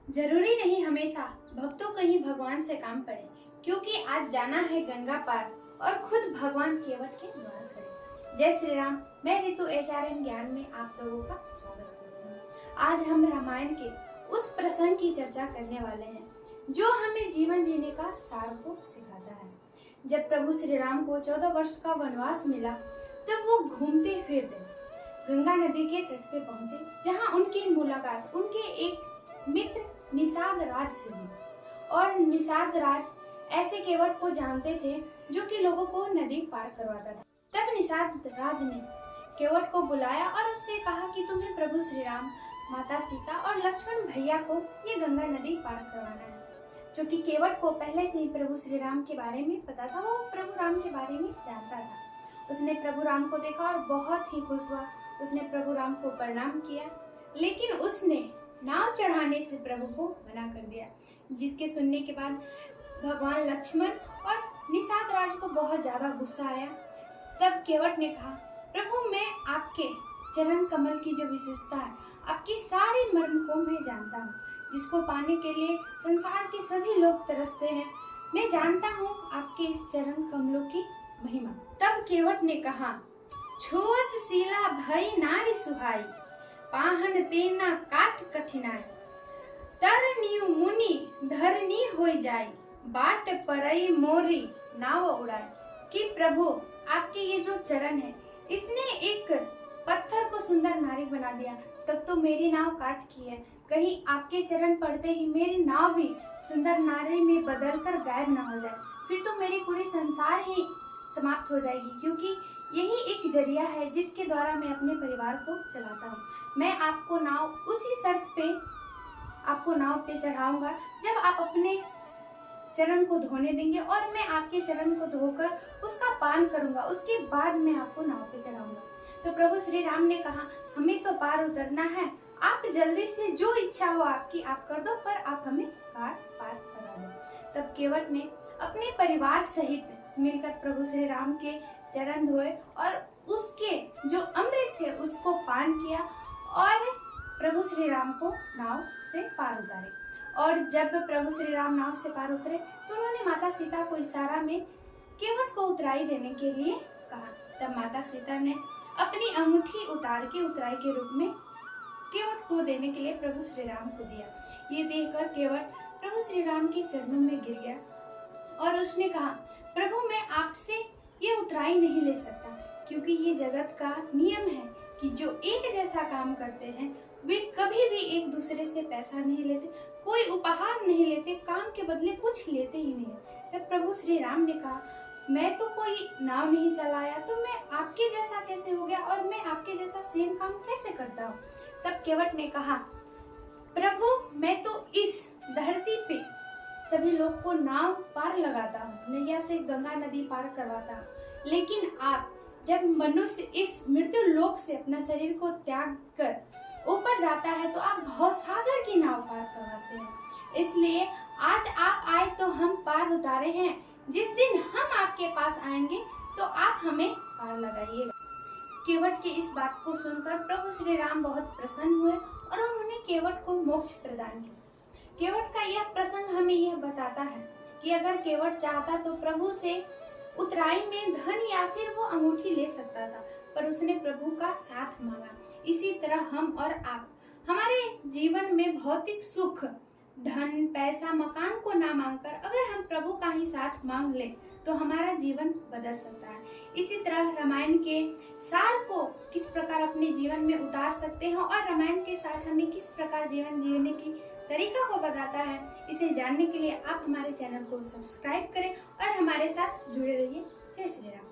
जरूरी नहीं हमेशा भक्तों को ही भगवान से काम पड़े, क्योंकि आज जाना है गंगा पार और खुद भगवान केवट के द्वार खड़े। जय श्री राम। मैं ऋतु HRM ज्ञान में आप लोगों का स्वागत करती हूँ। आज हम रामायण के उस प्रसंग की चर्चा करने वाले हैं जो हमें जीवन जीने का सार को सिखाता है। जब प्रभु श्री राम को 14 वर्ष का वनवास मिला, तब वो घूमते फिरते गंगा नदी के तट पे पहुंचे, जहां उनकी मुलाकात उनके एक मित्र निषाद राज से हुई। और निषाद राज ऐसे केवट को जानते थे जो कि लोगों को नदी पार करवाता था। तब निषाद राज ने केवट को बुलाया और उससे कहा कि तुम्हें प्रभु श्री राम, माता सीता और लक्ष्मण भैया को ये गंगा नदी पार करवाना है। जो कि केवट को पहले से ही प्रभु श्री राम के बारे में पता था, वो प्रभु राम के बारे में जानता था। उसने प्रभु राम को देखा और बहुत ही खुश हुआ। उसने प्रभु राम को प्रणाम किया, लेकिन उसने नाव चढ़ाने से प्रभु को मना कर दिया, जिसके सुनने के बाद भगवान लक्ष्मण और निषाद राज को बहुत ज्यादा गुस्सा आया। तब केवट ने कहा, प्रभु मैं आपके चरण कमल की जो विशेषता है, आपकी सारी मर्म को मैं जानता हूँ, जिसको पाने के लिए संसार के सभी लोग तरसते हैं। मैं जानता हूँ आपके इस चरण कमलों की महिमा। तब केवट ने कहा, छुअत सीला भई नारी सुहाई, पाहन तेना काट कठिनाई, तरनियु मुनि धरनी होई जाई, बाट परई मोरी नाव उड़ाई। कि प्रभु आपके ये जो चरण है, इसने एक पत्थर को सुंदर नारी बना दिया, तब तो मेरी नाव काट की है। कहीं आपके चरण पड़ते ही मेरी नाव भी सुंदर नारी में बदलकर गायब ना हो जाए, फिर तो मेरी पूरी संसार ही समाप्त हो जाएगी, क्योंकि यही एक जरिया है जिसके द्वारा मैं अपने परिवार को चलाता हूँ। मैं आपको नाव उसी शर्त पे आपको नाव पे चढ़ाऊंगा जब आप अपने चरण को धोने देंगे, और मैं आपके चरण को धोकर उसका पान करूंगा, उसके बाद मैं आपको नाव पे चढ़ाऊंगा। तो प्रभु श्री राम ने कहा, हमें तो पार उतरना है, आप जल्दी से जो इच्छा हो आपकी आप कर दो, पर आप हमें पार करा दो। तब केवट ने अपने परिवार सहित मिलकर प्रभु श्री राम के चरण धोए और उसके जो अमृत थे उसको पान किया और प्रभु श्री राम को नाव से पार उतारे। और जब प्रभु श्री राम नाव से पार उतरे तो उन्होंने माता सीता को इशारा में केवट को उतराई देने के लिए कहा। तब माता सीता ने अपनी अंगूठी उतार के उतराई के रूप में केवट को देने के लिए प्रभु श्री राम को दिया। ये देखकर केवट प्रभु श्री राम के चरणों में गिर गया और उसने कहा, प्रभु मैं आपसे ये उतराई नहीं ले सकता, क्योंकि ये जगत का नियम है कि जो एक जैसा काम करते हैं वे कभी भी एक दूसरे से पैसा नहीं लेते, कोई उपहार नहीं लेते, काम के बदले कुछ लेते ही नहीं। तब प्रभु श्री राम ने कहा, मैं तो कोई नाव नहीं चलाया, तो मैं आपके जैसा कैसे हो गया और मैं आपके जैसा सेम काम कैसे करता हूँ। तब केवट ने कहा, प्रभु मैं तो इस धरती पे सभी लोग को नाव पार लगाता हूँ, नैया से गंगा नदी पार करवाता हूँ, लेकिन आप जब मनुष्य इस मृत्यु लोक से अपना शरीर को त्याग कर ऊपर जाता है तो आप भवसागर की नाव पार करवाते हैं। इसलिए आज आप आए तो हम पार उतारे हैं, जिस दिन हम आपके पास आएंगे तो आप हमें पार लगाइएगा। केवट की इस बात को सुनकर प्रभु श्री राम बहुत प्रसन्न हुए और उन्होंने केवट को मोक्ष प्रदान किया। केवट का यह प्रसंग हमें यह बताता है कि अगर केवट चाहता तो प्रभु से उतराई में धन या फिर वो अंगूठी ले सकता था, पर उसने प्रभु का साथ मांगा। इसी तरह हम और आप हमारे जीवन में भौतिक सुख, धन, पैसा, मकान को ना मांगकर अगर हम प्रभु का ही साथ मांग ले तो हमारा जीवन बदल सकता है। इसी तरह रामायण के सार को किस प्रकार अपने जीवन में उतार सकते हैं और रामायण के सार हमें किस प्रकार जीवन जीने की तरीका को बताता है, इसे जानने के लिए आप हमारे चैनल को सब्सक्राइब करें और हमारे साथ जुड़े रहिए। जय श्री राम।